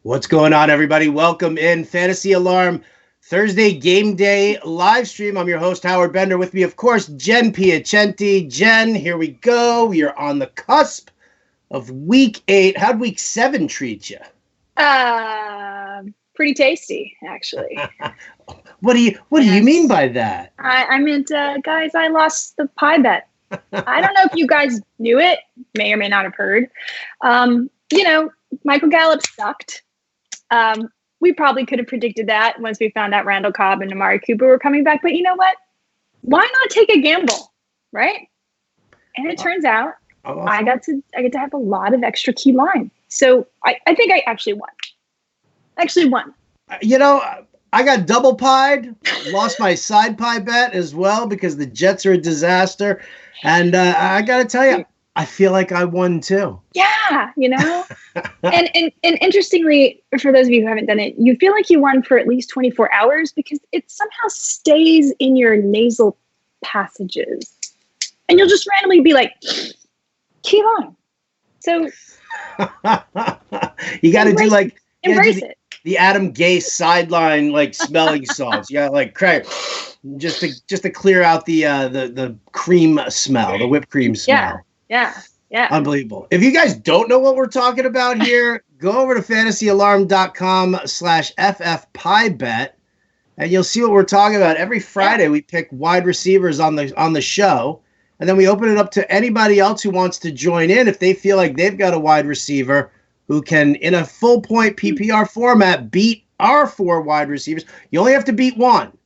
What's going on, everybody? Welcome in Fantasy Alarm Thursday Game Day live stream. I'm your host, Howard Bender. With me, of course, Jen Piacenti. Jen, here we go. We are on the cusp of Week 8. How'd Week 7 treat you? Pretty tasty, actually. What do you mean by that? I meant, guys, I lost the pie bet. I don't know if you guys knew it, may or may not have heard. Michael Gallup sucked. We probably could have predicted that once we found out Randall Cobb and Amari Cooper were coming back. But you know what? Why not take a gamble, right? And it turns out I get to have a lot of extra key line. So I think I actually won. I got double pied, lost my side pie bet as well because the Jets are a disaster. And I got to tell you, I feel like I won too. Yeah, and interestingly, for those of you who haven't done it, you feel like you won for at least 24 hours because it somehow stays in your nasal passages. And you'll just randomly be like, key line. So you got to do like embrace it. The Adam Gase sideline like smelling salts. You got like crack just to clear out the cream smell, the whipped cream smell. Yeah. Unbelievable. If you guys don't know what we're talking about here, go over to fantasyalarm.com/ffpiebet and you'll see what we're talking about. Every Friday we pick wide receivers on the show, and then we open it up to anybody else who wants to join in if they feel like they've got a wide receiver who can, in a full point PPR format, beat our 4 wide receivers. You only have to beat one.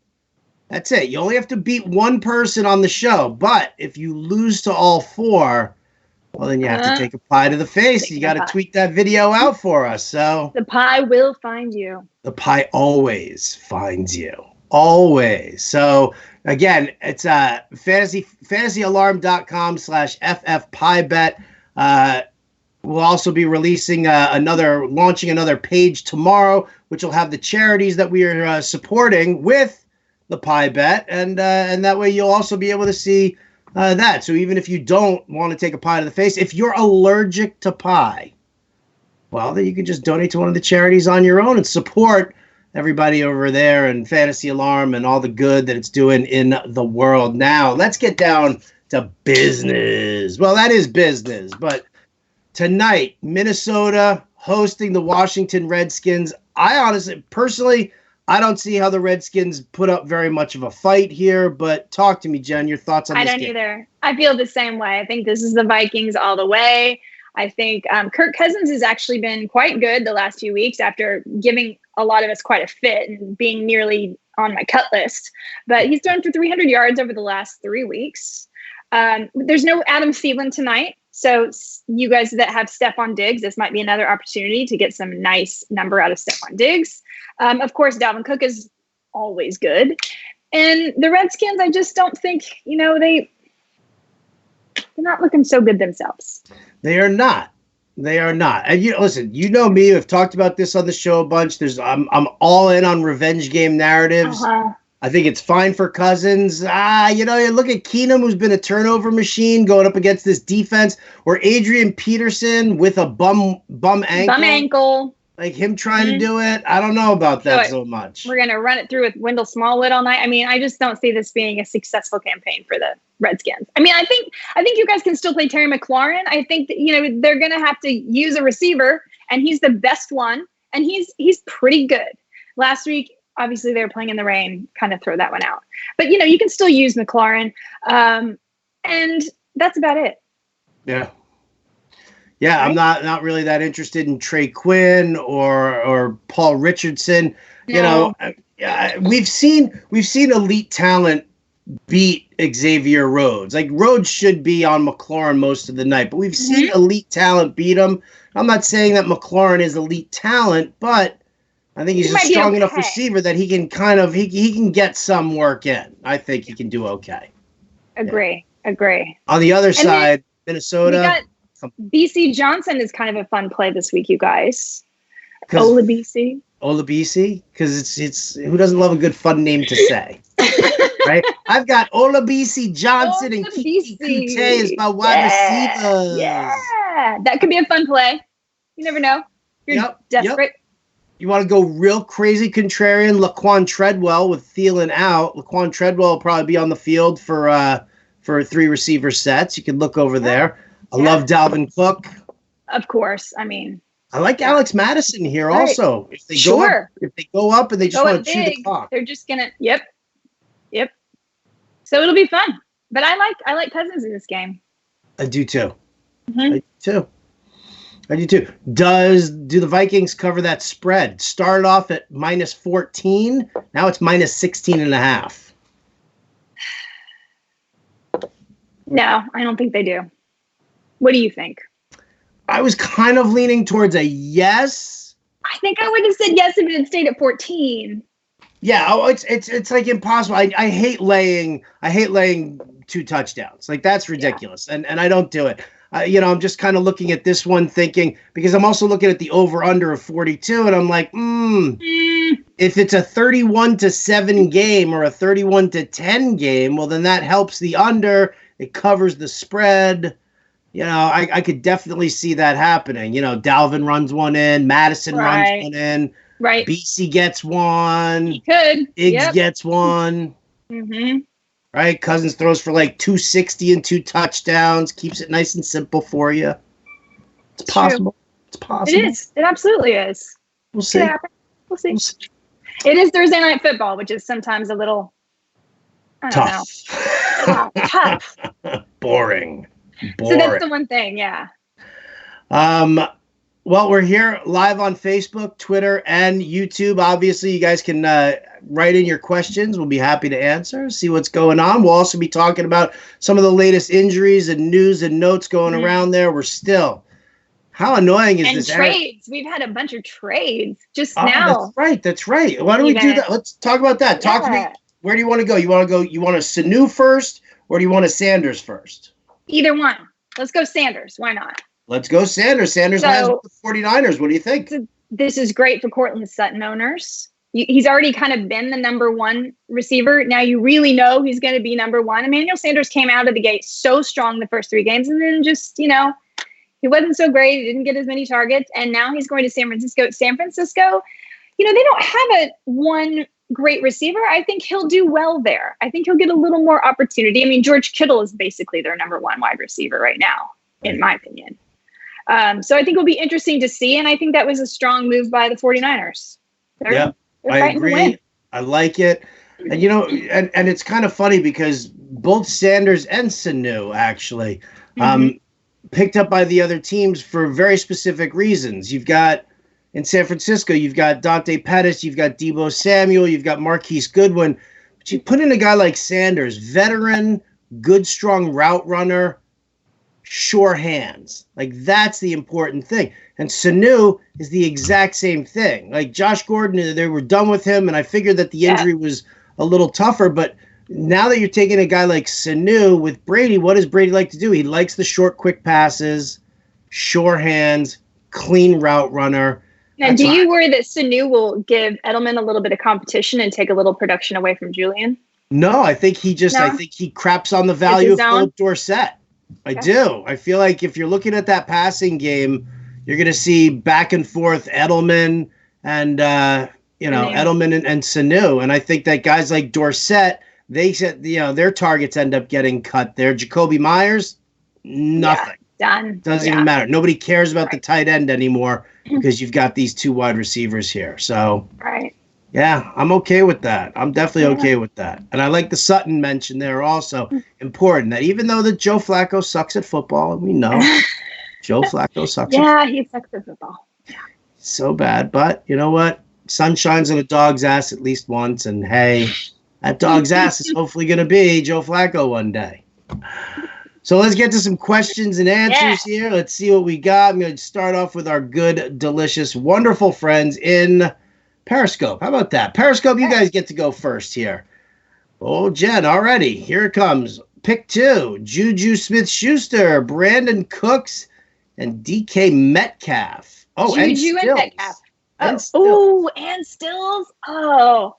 That's it. You only have to beat one person on the show. But if you lose to all 4, well, then you have to take a pie to the face. You got to tweet that video out for us. So the pie will find you. The pie always finds you. Always. So again, it's fantasyalarm.com/ffpiebet. We'll also be releasing launching another page tomorrow, which will have the charities that we are supporting with the pie bet, and that way you'll also be able to see that. So even if you don't want to take a pie to the face, if you're allergic to pie, well, then you can just donate to one of the charities on your own and support everybody over there and Fantasy Alarm and all the good that it's doing in the world. Now, let's get down to business. Well, that is business, but tonight, Minnesota hosting the Washington Redskins. I honestly, personally, I don't see how the Redskins put up very much of a fight here, but talk to me, Jen, your thoughts on this game. I don't either. I feel the same way. I think this is the Vikings all the way. I think Kirk Cousins has actually been quite good the last few weeks after giving a lot of us quite a fit and being nearly on my cut list. But he's thrown for 300 yards over the last 3 weeks. There's no Adam Thielen tonight. So you guys that have Stephon Diggs, this might be another opportunity to get some nice number out of Stephon Diggs. Of course, Dalvin Cook is always good. And the Redskins, I just don't think, they're not looking so good themselves. They are not. And listen, you know me, I've talked about this on the show a bunch. I'm all in on revenge game narratives. I think it's fine for Cousins. You look at Keenum, who's been a turnover machine going up against this defense, or Adrian Peterson with a bum ankle. Like him trying to do it. I don't know about that so much. We're going to run it through with Wendell Smallwood all night. I mean, I just don't see this being a successful campaign for the Redskins. I mean, I think you guys can still play Terry McLaurin. I think that, they're going to have to use a receiver, and he's the best one, and he's pretty good. Last week, obviously, they were playing in the rain, kind of throw that one out. But, you can still use McLaurin. And that's about it. Yeah. Yeah, right? I'm not really that interested in Trey Quinn or Paul Richardson. No. We've seen elite talent beat Xavier Rhodes. Like, Rhodes should be on McLaurin most of the night, but we've seen elite talent beat him. I'm not saying that McLaurin is elite talent, but I think he's a strong enough receiver that he can he can get some work in. I think he can do okay. Agree. On the other side, Minnesota. BC Johnson is kind of a fun play this week, you guys. Olabisi, because it's who doesn't love a good fun name to say, right? I've got Olabisi Johnson and Kiki Kute as my wide receivers. Yeah, that could be a fun play. You never know. You're desperate. You want to go real crazy contrarian, Laquan Treadwell with Thielen out. Laquan Treadwell will probably be on the field for 3 receiver sets. You can look over there. I love Dalvin Cook. Of course. I mean, I like Alex Madison here also. If they go up and they just want to chew the clock. They're just gonna Yep. So it'll be fun. But I like Cousins in this game. I do too. I do too. Do the Vikings cover that spread? Started off at -14. Now it's -16.5. No, I don't think they do. What do you think? I was kind of leaning towards a yes. I think I would have said yes if it had stayed at 14. Yeah, it's like impossible. I hate laying 2 touchdowns. Like that's ridiculous. And I don't do it. I'm just kind of looking at this one thinking, because I'm also looking at the over-under of 42, and I'm like, if it's a 31-7 game or a 31-10 game, well, then that helps the under. It covers the spread. I could definitely see that happening. Dalvin runs one in, Madison runs one in, right? BC gets one. He could. Iggs gets one. Mm-hmm. Right, Cousins throws for like 260 and 2 touchdowns. Keeps it nice and simple for you. It's possible. True. It's possible. It is. It absolutely is. We'll see. We'll see. It is Thursday night football, which is sometimes a little tough. Tough. Boring. So that's the one thing, yeah. Well, we're here live on Facebook, Twitter, and YouTube. Obviously, you guys can write in your questions. We'll be happy to answer, see what's going on. We'll also be talking about some of the latest injuries and news and notes going around there. We're still. How annoying is this? And trades. We've had a bunch of trades just now. That's right. Why don't we do that? Let's talk about that. Yeah. Talk to me. Where do you want to go? You want a Sanu first, or do you want a Sanders first? Either one. Let's go Sanders. Why not? Let's go Sanders. Sanders has the 49ers. What do you think? This is great for Cortland Sutton owners. He's already kind of been the number 1 receiver. Now you really know he's going to be number 1. Emmanuel Sanders came out of the gate so strong the first 3 games, and then just, he wasn't so great. He didn't get as many targets, and now he's going to San Francisco. San Francisco, they don't have one great receiver. I think he'll do well there. I think he'll get a little more opportunity. I mean, George Kittle is basically their number 1 wide receiver right now, in my opinion. So I think it'll be interesting to see, and I think that was a strong move by the 49ers. They're I agree. I like it. And, and it's kind of funny because both Sanders and Sanu actually picked up by the other teams for very specific reasons. You've got, in San Francisco, you've got Dante Pettis, you've got Deebo Samuel, you've got Marquise Goodwin. But you put in a guy like Sanders, veteran, good, strong route runner, sure hands. Like, that's the important thing. And Sanu is the exact same thing. Like, Josh Gordon, they were done with him, and I figured that the injury was a little tougher. But now that you're taking a guy like Sanu with Brady, what does Brady like to do? He likes the short, quick passes, sure hands, clean route runner. Now, do you worry that Sanu will give Edelman a little bit of competition and take a little production away from Julian? No, I think he craps on the value of Philip Dorsett. I do. I feel like if you're looking at that passing game, you're going to see back and forth Edelman and Edelman and Sanu. And I think that guys like Dorsett, they said their targets end up getting cut there. Jacoby Myers, nothing. Done. Doesn't even matter. Nobody cares about the tight end anymore because you've got these 2 wide receivers here. So yeah, I'm okay with that. I'm definitely okay with that. And I like the Sutton mention there also. Important that even though that Joe Flacco sucks at football, and we know Joe Flacco sucks at football. Yeah, he sucks at football. Yeah. So bad. But you know what? Sun shines on a dog's ass at least once. And hey, that dog's ass is hopefully going to be Joe Flacco one day. So let's get to some questions and answers here. Let's see what we got. I'm going to start off with our good, delicious, wonderful friends in Periscope. How about that? Periscope, you guys get to go first here. Oh, Jen, already. Here it comes. Pick 2. Juju Smith-Schuster, Brandon Cooks, and DK Metcalf. Oh, Juju and Metcalf. And Stills. Oh.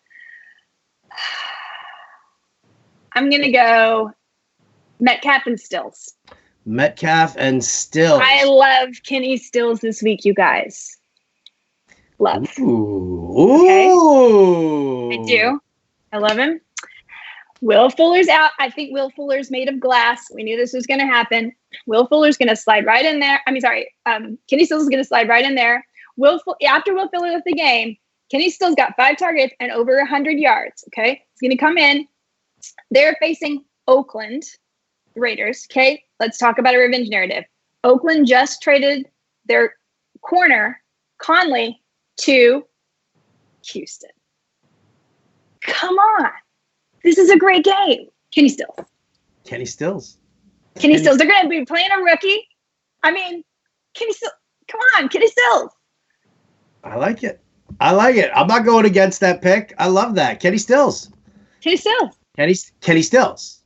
I'm going to go Metcalf and Stills. Metcalf and Stills. I love Kenny Stills this week, you guys. Love. Ooh. Okay. Ooh. I do. I love him. Will Fuller's out. I think Will Fuller's made of glass. We knew this was going to happen. Will Fuller's going to slide right in there. Kenny Stills is going to slide right in there. After Will Fuller left the game, Kenny Stills got 5 targets and over 100 yards. Okay. He's going to come in. They're facing Oakland Raiders. Okay. Let's talk about a revenge narrative. Oakland just traded their corner, Conley, to Houston. Come on. This is a great game. Kenny Stills. Kenny Stills. Kenny Stills. They're going to be playing a rookie. I mean, Kenny Stills. Come on, Kenny Stills. I like it. I'm not going against that pick. I love that. Kenny Stills. Kenny Stills. Kenny Stills.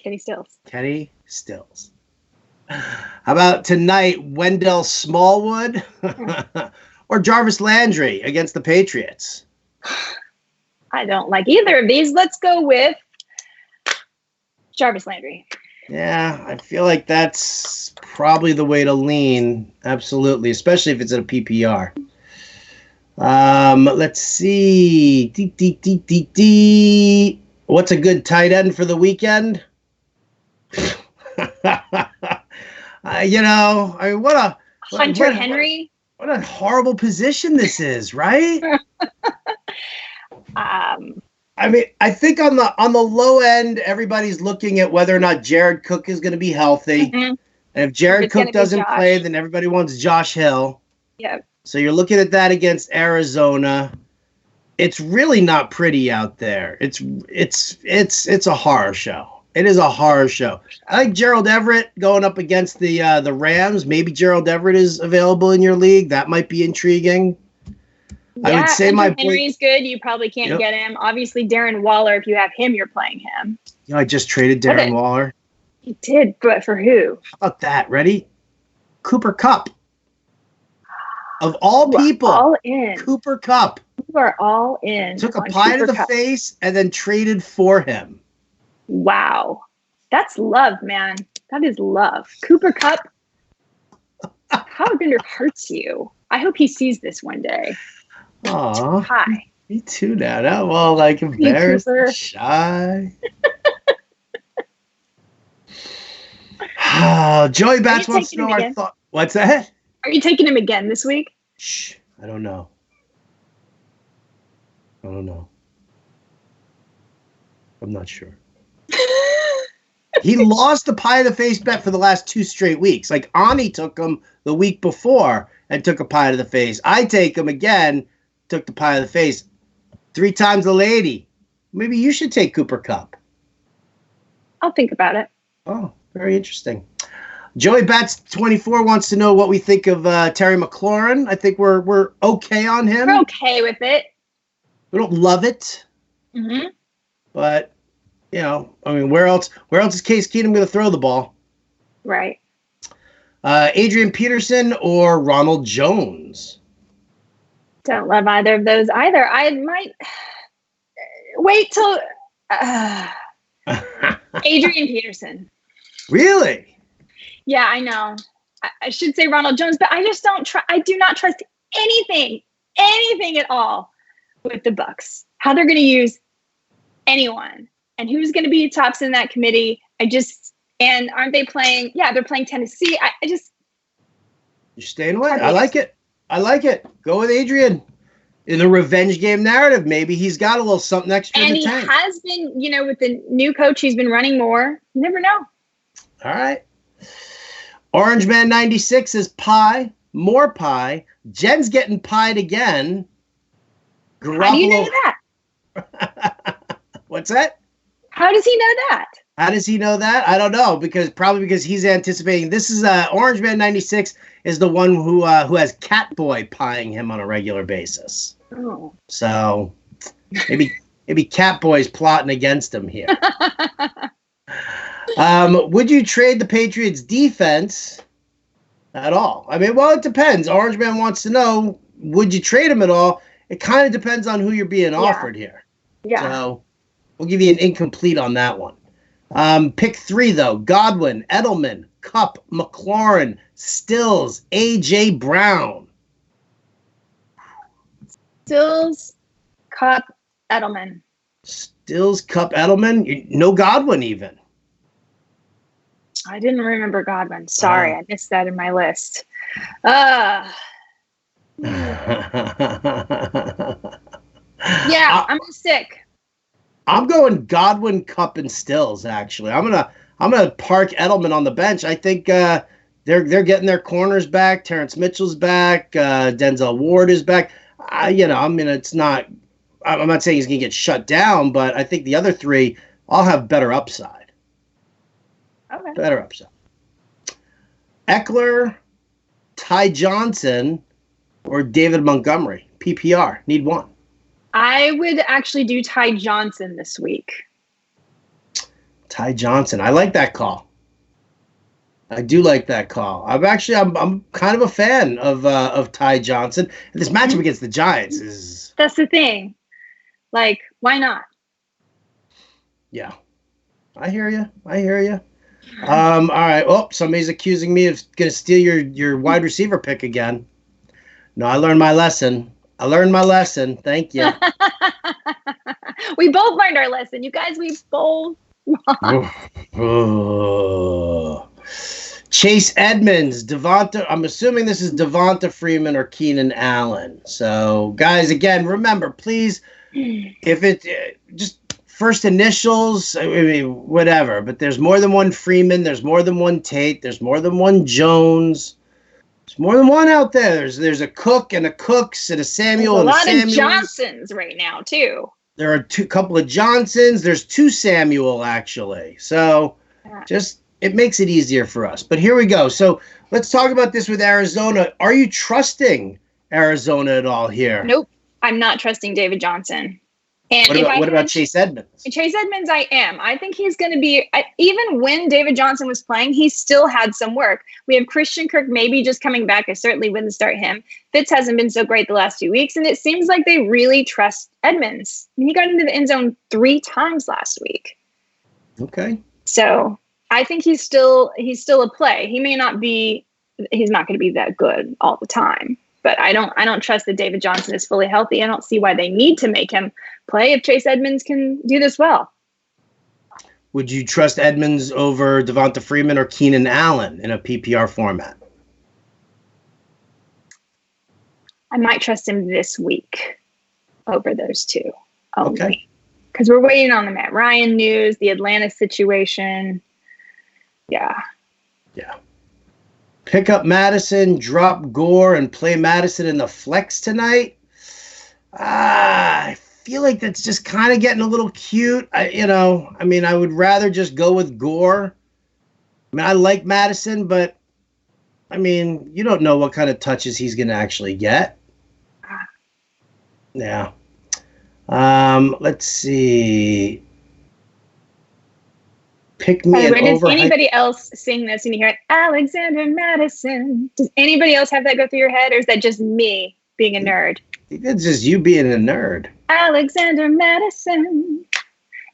Kenny Stills. Kenny Stills. How about tonight, Wendell Smallwood or Jarvis Landry against the Patriots? I don't like either of these. Let's go with Jarvis Landry. Yeah, I feel like that's probably the way to lean. Absolutely, especially if it's in a PPR. Let's see. What's a good tight end for the weekend? Hunter Henry. What a horrible position this is, right? I mean, I think on the low end, everybody's looking at whether or not Jared Cook is going to be healthy. Mm-hmm. And if Jared Cook doesn't play, then everybody wants Josh Hill. Yep. So you're looking at that against Arizona. It's really not pretty out there. It's a horror show. It is a horror show. I like Gerald Everett going up against the Rams. Maybe Gerald Everett is available in your league. That might be intriguing. Yeah, I would say Henry's good. You probably can't get him. Obviously, Darren Waller. If you have him, you're playing him. I just traded Darren Waller. You did, but for who? How about that? Ready? Cooper Kupp. Of all people, all in. Cooper Kupp. You are all in. Took a pie to the face and then traded for him. Wow. That's love, man. That is love. Cooper Kupp. How Bender hurts you. I hope he sees this one day. Aw. Hi. Me too now. Not well, like embarrassed, shy. Joey Bats wants to know our thought. What's that? Are you taking him again this week? Shh. I don't know. I'm not sure. He lost the pie of the face bet for the last 2 straight weeks. Like Ani took him the week before and took a pie to the face. I take him again, took the pie of the face 3 times a lady. Maybe you should take Cooper Kupp. I'll think about it. Oh, very interesting. Joey Bats 24 wants to know what we think of Terry McLaurin. I think we're okay on him. We're okay with it. We don't love it. Mm-hmm. But, where else is Case Keenum going to throw the ball? Right. Adrian Peterson or Ronald Jones? Don't love either of those either. I might wait till Adrian Peterson. Really? Yeah, I know. I should say Ronald Jones, but I just don't try. I do not trust anything at all with the Bucs. How they're going to use anyone and who's going to be tops in that committee. And aren't they playing? Yeah, they're playing Tennessee. You're staying away. I like it. Go with Adrian. In the revenge game narrative, maybe he's got a little something extra in the tank. And he has been, with the new coach, he's been running more. You never know. All right. Orange Man 96 is pie. More pie. Jen's getting pied again. Garoppolo. How do you know that? What's that? How does he know that? How does he know that? I don't know, because he's anticipating. This is Orange Man 96 is the one who has Catboy pieing him on a regular basis. Oh. So maybe Catboy's plotting against him here. Would you trade the Patriots defense at all? I mean, well, it depends. Orange Man wants to know, would you trade him at all? It kind of depends on who you're being offered here. Yeah. So we'll give you an incomplete on that one. Pick 3, though. Godwin, Edelman, Kupp, McLaurin, Stills, A.J. Brown. Stills, Cup, Edelman. Stills, Cup, Edelman. No Godwin even. I didn't remember Godwin. Sorry, I missed that in my list. Yeah, I'm sick. I'm going Godwin, Cup, and Stills. Actually, I'm gonna park Edelman on the bench. I think they're getting their corners back. Terrence Mitchell's back. Denzel Ward is back. It's not. I'm not saying he's gonna get shut down, but I think the other three all have better upside. Okay. Better upside. Eckler, Ty Johnson, or David Montgomery. PPR. Need one. I would actually do Ty Johnson this week. Ty Johnson. I like that call. I do like that call. I'm kind of a fan of Ty Johnson. And this matchup against the Giants is. That's the thing. Like, why not? Yeah, I hear you. All right. Oh, somebody's accusing me of going to steal your wide receiver pick again. No, I learned my lesson. Thank you. We both learned our lesson. You guys, we both Chase Edmonds, Devonta. I'm assuming this is Devonta Freeman or Keenan Allen. So, guys, again, remember, please, if it just first initials, I mean, whatever. But there's more than one Freeman. There's more than one Tate. There's more than one Jones. There's more than one out there. There's a Cook and a Cooks and a Samuel and a Samuel. A lot of Johnsons right now, too. There are a couple of Johnsons. There's two Samuel, actually. So it makes it easier for us. But here we go. So let's talk about this with Arizona. Are you trusting Arizona at all here? Nope. I'm not trusting David Johnson. And what about Chase Edmonds? Chase Edmonds, I am. I think he's going to be, even when David Johnson was playing, he still had some work. We have Christian Kirk maybe just coming back. I certainly wouldn't start him. Fitz hasn't been so great the last few weeks, and it seems like they really trust Edmonds. I mean, he got into the end zone 3 times last week. Okay. So I think he's still a play. He's not going to be that good all the time. But I don't trust that David Johnson is fully healthy. I don't see why they need to make him play if Chase Edmonds can do this well. Would you trust Edmonds over Devonta Freeman or Keenan Allen in a PPR format? I might trust him this week over those two. Okay. Because we're waiting on the Matt Ryan news, the Atlanta situation. Yeah. Pick up Madison, drop Gore, and play Madison in the flex tonight. I feel like that's just kind of getting a little cute. I would rather just go with Gore. I mean, I like Madison, but I mean, you don't know what kind of touches he's going to actually get. Yeah. Let's see. Pick me an does anybody else sing this and you hear it? Alexander Madison. Does anybody else have that go through your head, or is that just me being a nerd? I think that's just you being a nerd. Alexander Madison.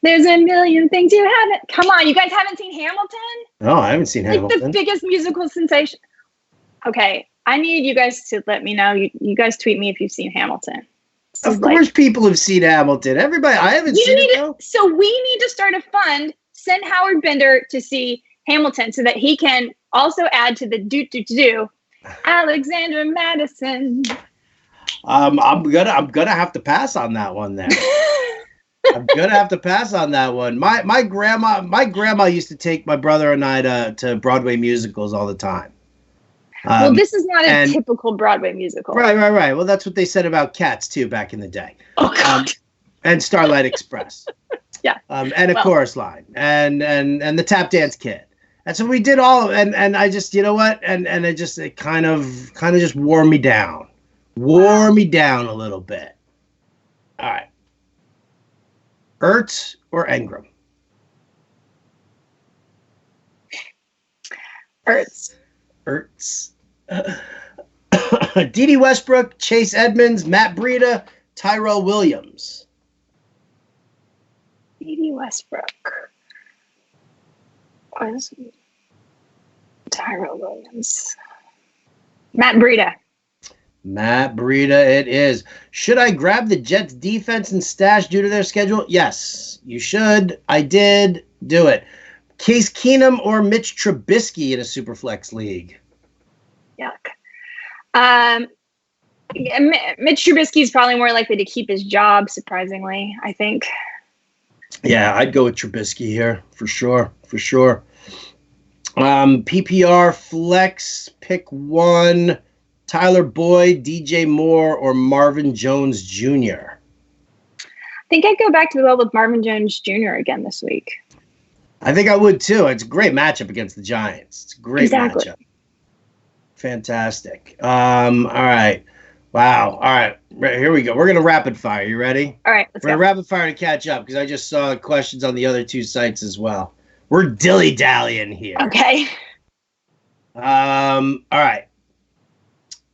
There's a million things you haven't. Come on, you guys haven't seen Hamilton? No, I haven't seen Hamilton. Like the biggest musical sensation. Okay, I need you guys to let me know. You guys tweet me if you've seen Hamilton. Of course, people have seen Hamilton. Everybody, I haven't seen it. So we need to start a fund. Send Howard Bender to see Hamilton so that he can also add to the do Alexander Madison. I'm gonna have to pass on that one then. I'm gonna have to pass on that one. My grandma used to take my brother and I to Broadway musicals all the time. Well, this is not a typical Broadway musical. Right. Well, that's what they said about Cats too back in the day. Oh God. And Starlight Express. Yeah. And a chorus line and the Tap Dance Kid. And so we did all and I just, you know what? And it kind of just wore me down. Me down a little bit. All right. Ertz or Engram? Ertz. Dede Westbrook, Chase Edmonds, Matt Breida, Tyrell Williams. Dede Westbrook. Tyrell Williams. Matt Breida. Matt Breida it is. Should I grab the Jets defense and stash due to their schedule? Yes, you should. I did do it. Case Keenum or Mitch Trubisky in a Superflex league? Yuck. Mitch Trubisky is probably more likely to keep his job, surprisingly, I think. Yeah, I'd go with Trubisky here for sure. For sure. PPR flex, pick one. Tyler Boyd, DJ Moore, or Marvin Jones Jr.? I think I'd go back to the well with Marvin Jones Jr. again this week. I think I would too. It's a great matchup against the Giants. It's a great matchup. Fantastic. All right. Wow. All right. Here we go. We're going to rapid fire. You ready? All right. Let's go. We're going to rapid fire to catch up because I just saw questions on the other two sites as well. We're dilly-dallying here. Okay. All right.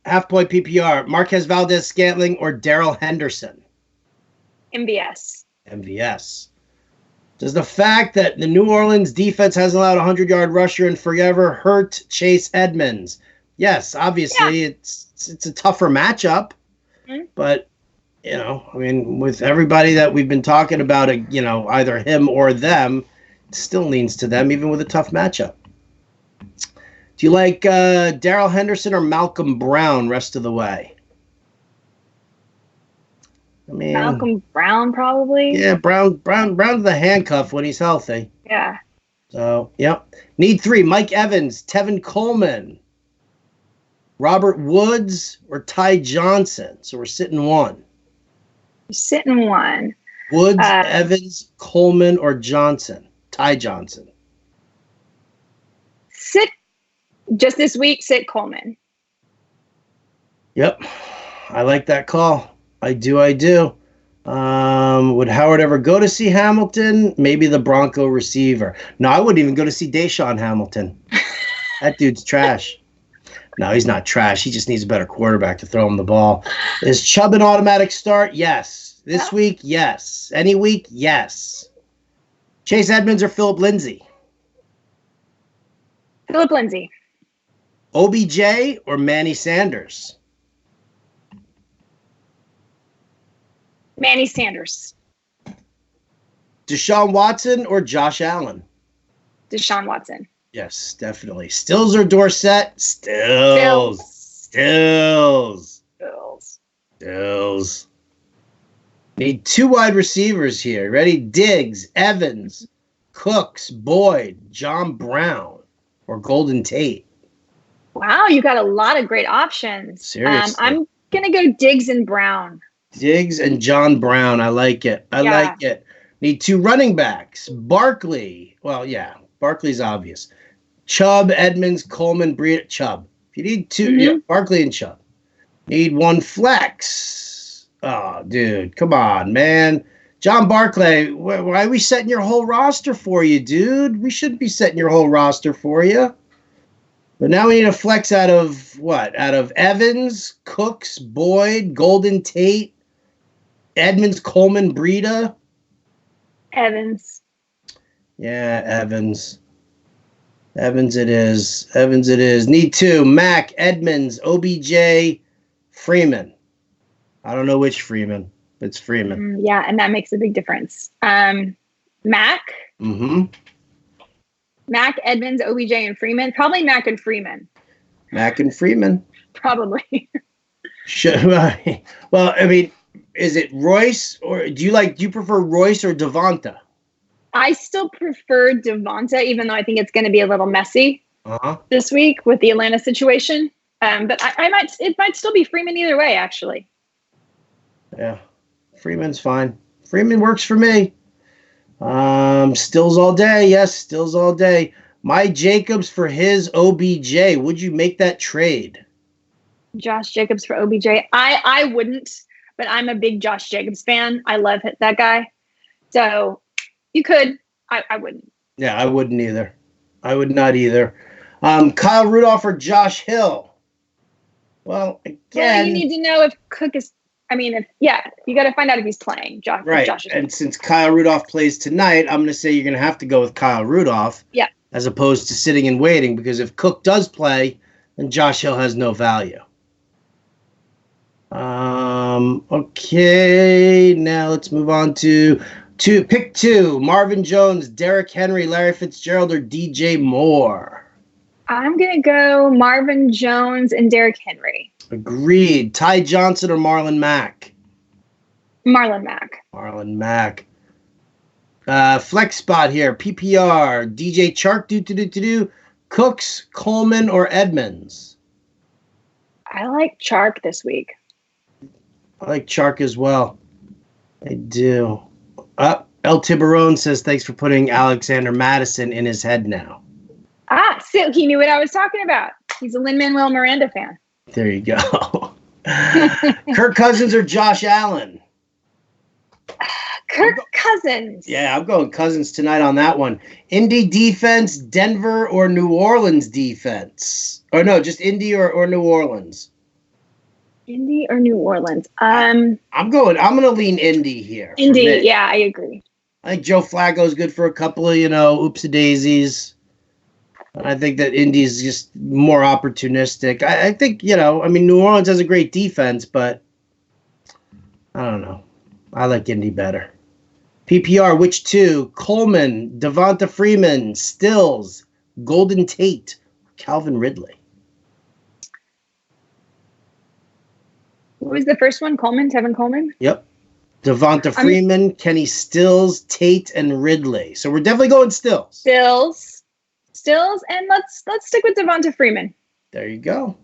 Half-point PPR. Marquez Valdez-Scantling or Darrell Henderson? MVS. MVS. Does the fact that the New Orleans defense hasn't allowed a 100-yard rusher in forever hurt Chase Edmonds? Yes, obviously it's a tougher matchup, but I mean, with everybody that we've been talking about, either him or them, it still leans to them, even with a tough matchup. Do you like Darrell Henderson or Malcolm Brown rest of the way? I mean, Malcolm Brown probably. Yeah, Brown's the handcuff when he's healthy. Yeah. So, yep. Need three. Mike Evans, Tevin Coleman, Robert Woods, or Ty Johnson. So we're sitting one. Sitting one. Woods, Evans, Coleman, or Johnson? Ty Johnson. Just this week, sit Coleman. Yep. I like that call. I do. Would Howard ever go to see Hamilton? Maybe the Bronco receiver. No, I wouldn't even go to see Deshaun Hamilton. That dude's trash. No, he's not trash. He just needs a better quarterback to throw him the ball. Is Chubb an automatic start? Yes. This week, yes. Any week, yes. Chase Edmonds or Phillip Lindsay? Phillip Lindsay. OBJ or Manny Sanders? Manny Sanders. Deshaun Watson or Josh Allen? Deshaun Watson. Yes, definitely. Stills or Dorsett? Stills. Need two wide receivers here. Ready? Diggs, Evans, Cooks, Boyd, John Brown, or Golden Tate? Wow, you got a lot of great options. Seriously. I'm going to go Diggs and Brown. Diggs and John Brown. I like it. I like it. Need two running backs. Barkley. Well, yeah, Barkley's obvious. Chubb, Edmonds, Coleman, Breida, Chubb. If you need two, Barkley and Chubb. Need one flex. Oh, dude, come on, man. John Barkley, why are we setting your whole roster for you, dude? We shouldn't be setting your whole roster for you. But now we need a flex out of what? Out of Evans, Cooks, Boyd, Golden Tate, Edmonds, Coleman, Breida. Evans. Yeah, Evans. Evans it is. Need two. Mac, Edmonds, OBJ, Freeman. I don't know which Freeman. It's Freeman. Yeah, and that makes a big difference. Mac. Mm-hmm. Mac, Edmonds, OBJ, and Freeman. Probably Mac and Freeman. Mac and Freeman. Probably. Well, I mean, is it Royce or do you prefer Royce or Devonta? I still prefer Devonta, even though I think it's going to be a little messy this week with the Atlanta situation. But it might still be Freeman either way, actually. Yeah, Freeman's fine. Freeman works for me. Stills all day. Yes, Stills all day. My Jacobs for his OBJ. Would you make that trade? Josh Jacobs for OBJ. I wouldn't, but I'm a big Josh Jacobs fan. I love that guy. So you could. I wouldn't. Yeah, I wouldn't either. I would not either. Kyle Rudolph or Josh Hill? Well, again. You need to know if Cook is. You got to find out if he's playing. Right. Josh and since Kyle Rudolph plays tonight, I'm going to say you're going to have to go with Kyle Rudolph. Yeah. As opposed to sitting and waiting, because if Cook does play, then Josh Hill has no value. Okay, now let's move on to pick 2. Marvin Jones, Derrick Henry, Larry Fitzgerald, or DJ Moore. I'm going to go Marvin Jones and Derrick Henry. Agreed. Ty Johnson or Marlon Mack? Marlon Mack. Marlon Mack. Flex spot here. PPR. DJ Chark, Cooks, Coleman, or Edmonds? I like Chark this week. I like Chark as well. I do. El Tiburon says, thanks for putting Alexander Madison in his head now. So he knew what I was talking about. He's a Lin-Manuel Miranda fan. There you go. Kirk Cousins or Josh Allen? Kirk Cousins. Yeah, I'm going Cousins tonight on that one. Indy defense, Denver or New Orleans defense? Or no, just Indy or New Orleans? Indy or New Orleans? I'm going to lean Indy here. Indy, yeah, I agree. I think Joe Flacco's good for a couple of, oopsie-daisies. I think that Indy's just more opportunistic. I think, New Orleans has a great defense, but I don't know. I like Indy better. PPR, which 2? Coleman, Devonta Freeman, Stills, Golden Tate, Calvin Ridley. What was the first one? Coleman? Tevin Coleman? Yep. Devonta Freeman, Kenny Stills, Tate, and Ridley. So we're definitely going Stills. Stills, and let's stick with Devonta Freeman. There you go.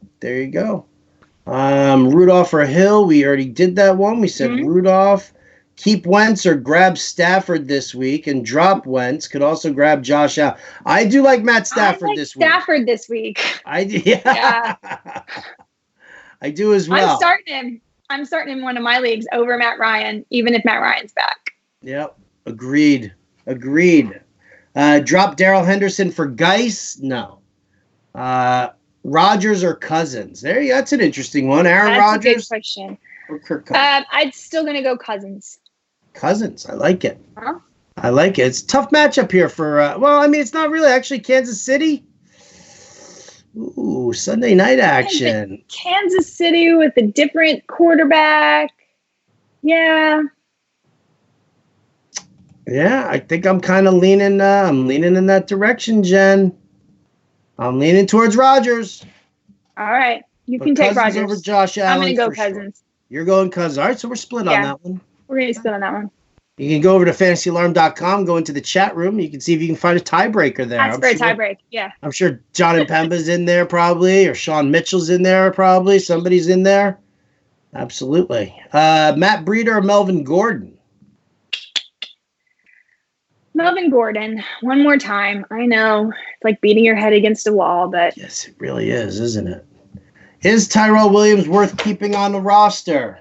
Rudolph or Hill, we already did that one. We said Rudolph. Keep Wentz or grab Stafford this week and drop Wentz. Could also grab Josh Allen. I do like Matt Stafford this week. Stafford this week. Yeah. I do as well. I'm starting him in one of my leagues over Matt Ryan, even if Matt Ryan's back. Yep. Agreed. Drop Darrell Henderson for Geis? No. Rodgers or Cousins? There you go. That's an interesting one. Aaron Rodgers? That's a good question. Or Kirk Cousins? I'm still going to go Cousins. Cousins. I like it. Huh? I like it. It's a tough matchup here for, it's not really actually Kansas City. Ooh, Sunday night action. Kansas City with a different quarterback. Yeah. Yeah, I think I'm kind of leaning. I'm leaning in that direction, Jen. I'm leaning towards Rodgers. All right, you can take Rodgers over Josh Allen. I'm going to go Cousins. Sure. You're going Cousins. All right, so we're split on that one. We're going to split on that one. You can go over to fantasyalarm.com, go into the chat room. You can see if you can find a tiebreaker there. That's for a tiebreak, yeah. I'm sure John and Pemba's in there probably, or Sean Mitchell's in there probably. Somebody's in there. Absolutely. Matt Breida or Melvin Gordon? Melvin Gordon, one more time. I know it's like beating your head against a wall, but yes, it really is, isn't it? Is Tyrell Williams worth keeping on the roster?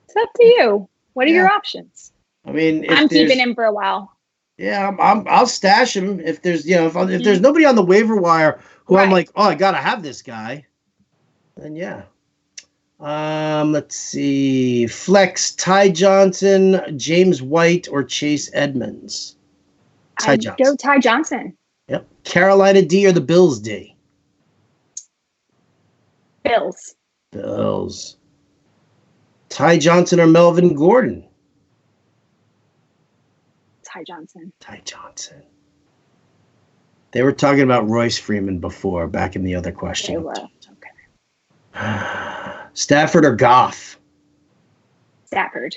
It's up to you. What are your options? I mean, I'm keeping him for a while. Yeah, I'll stash him if there's if there's nobody on the waiver wire who I'm like, oh, I gotta have this guy. Then yeah. Let's see. Flex, Ty Johnson, James White, or Chase Edmonds? I'd go Ty Johnson. Yep. Carolina D or the Bills D? Bills. Ty Johnson or Melvin Gordon? Ty Johnson. They were talking about Royce Freeman before, back in the other question. They were. Okay. Stafford or Goff? Stafford.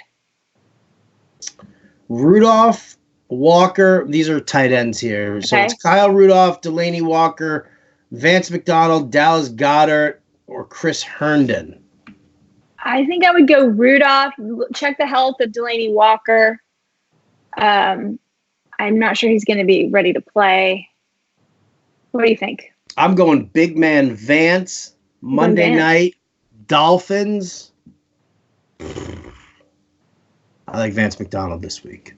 Rudolph, Walker. These are tight ends here. So it's Kyle Rudolph, Delaney Walker, Vance McDonald, Dallas Goedert, or Chris Herndon. I think I would go Rudolph. Check the health of Delaney Walker. I'm not sure he's going to be ready to play. What do you think? I'm going big man Vance. Monday night, Dolphins. I like Vance McDonald this week.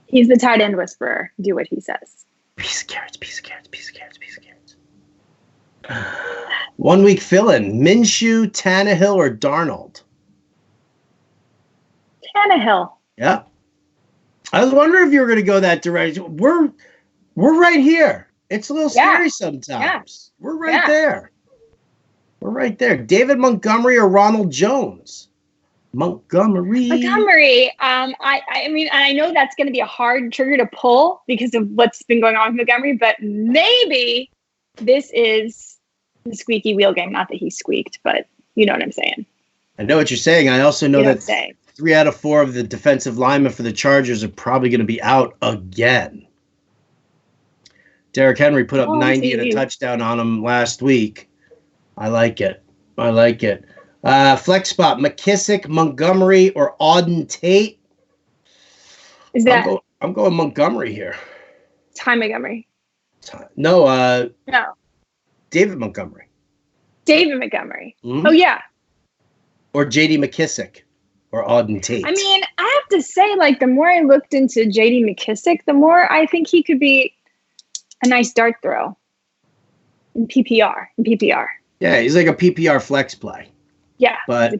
He's the tight end whisperer. Do what he says. Piece of carrots. 1 week fill-in. Minshew, Tannehill, or Darnold? Tannehill. Yeah. I was wondering if you were going to go that direction. We're right here. It's a little scary sometimes. Yeah. We're right there. We're right there. David Montgomery or Ronald Jones? Montgomery. I mean, I know that's going to be a hard trigger to pull because of what's been going on with Montgomery, but maybe this is the squeaky wheel game. Not that he squeaked, but you know what I'm saying. I know what you're saying. I also know that 3 out of 4 of the defensive linemen for the Chargers are probably going to be out again. Derrick Henry put up 90 and a touchdown on him last week. I like it. Flex spot, McKissick, Montgomery, or Auden Tate? I'm going Montgomery here. Ty Montgomery. No. No. David Montgomery. Mm-hmm. Oh, yeah. Or J.D. McKissick or Auden Tate. I mean, I have to say, like, the more I looked into J.D. McKissick, the more I think he could be a nice dart throw in PPR. Yeah, he's like a PPR flex play. Yeah, but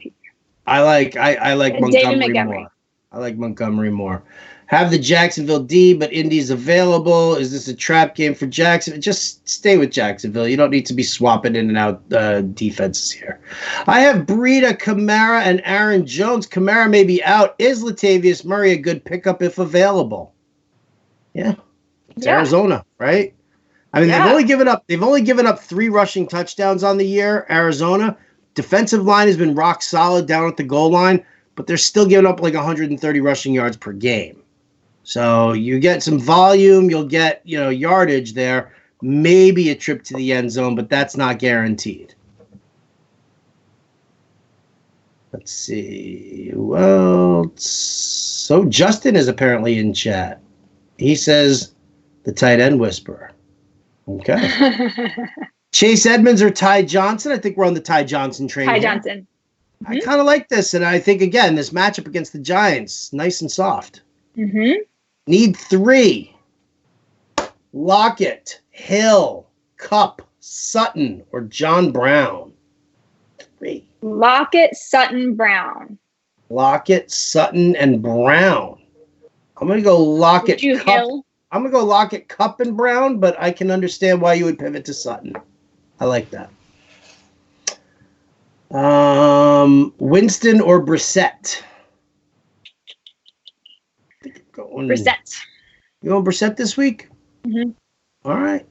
I like Montgomery more. I like Montgomery more. Have the Jacksonville D, but Indy's available. Is this a trap game for Jacksonville? Just stay with Jacksonville. You don't need to be swapping in and out defenses here. I have Breida, Kamara, and Aaron Jones. Kamara may be out. Is Latavius Murray a good pickup if available? Yeah. It's Arizona, right? I mean, they've only given up 3 rushing touchdowns on the year. Arizona defensive line has been rock solid down at the goal line, but they're still giving up like 130 rushing yards per game. So you get some volume, you'll get yardage there, maybe a trip to the end zone, but that's not guaranteed. Let's see. Well, so Justin is apparently in chat. He says the tight end whisperer. Okay. Chase Edmonds or Ty Johnson? I think we're on the Ty Johnson train. Ty Johnson. Mm-hmm. I kind of like this, and I think, again, this matchup against the Giants, nice and soft. Mm-hmm. Need 3. Lockett, Hill, Kupp, Sutton, or John Brown? 3. Lockett, Sutton, Brown. Lockett, Sutton, and Brown. I'm going to go Lockett, Kupp. Hill? I'm going to go Lockett, Kupp, and Brown, but I can understand why you would pivot to Sutton. I like that. Winston or Brissett? Brissett. You going Brissett this week? Mm-hmm. All right.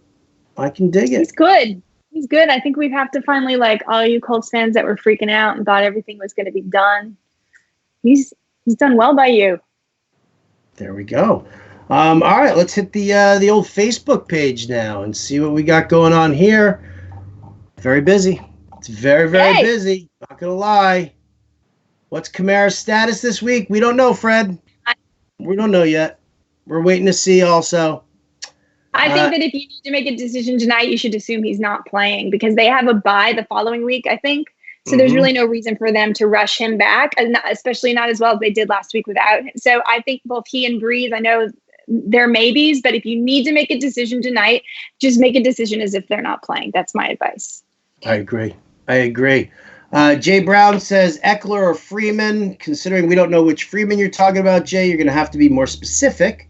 I can dig it. He's good. I think we have to finally, like, all you Colts fans that were freaking out and thought everything was going to be done. He's done well by you. There we go. All right, let's hit the old Facebook page now and see what we got going on here. Very busy. It's very, very busy. Not going to lie. What's Kamara's status this week? We don't know, Fred. We don't know yet. We're waiting to see also. I think that if you need to make a decision tonight, you should assume he's not playing because they have a bye the following week, I think. So there's really no reason for them to rush him back, especially not as well as they did last week without him. So I think both he and Breeze, I know they're maybes, but if you need to make a decision tonight, just make a decision as if they're not playing. That's my advice. I agree. Jay Brown says Eckler or Freeman. Considering we don't know which Freeman you're talking about, Jay, you're going to have to be more specific.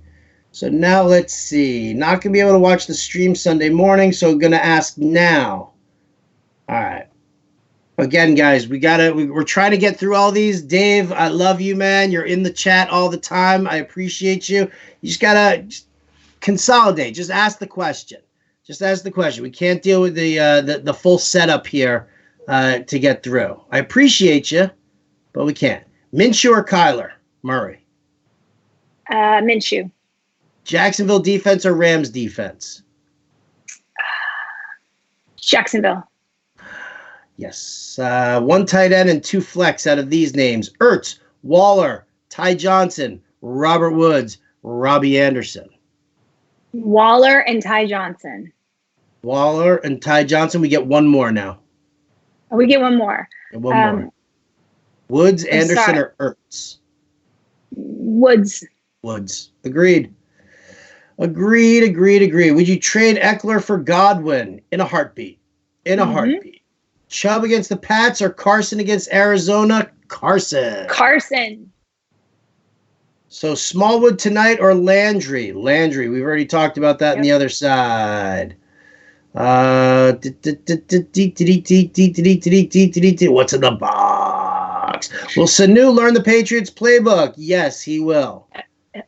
So now let's see. Not going to be able to watch the stream Sunday morning, so going to ask now. All right. Again, guys, we're trying to get through all these. Dave, I love you, man. You're in the chat all the time. I appreciate you. You just got to consolidate. Just ask the question. We can't deal with the full setup here to get through. I appreciate you, but we can't. Minshew or Kyler Murray? Minshew. Jacksonville defense or Rams defense? Jacksonville. Yes. 1 tight end and 2 flex out of these names. Ertz, Waller, Ty Johnson, Robert Woods, Robbie Anderson. Waller and Ty Johnson. We get one more now. We get one more. More. Woods, Anderson, or Ertz? Woods. Agreed. Would you trade Eckler for Godwin? In a heartbeat. Chubb against the Pats or Carson against Arizona? Carson. So Smallwood tonight or Landry? We've already talked about that on the other side. What's in the box? Will Sanu learn the Patriots playbook? Yes, he will.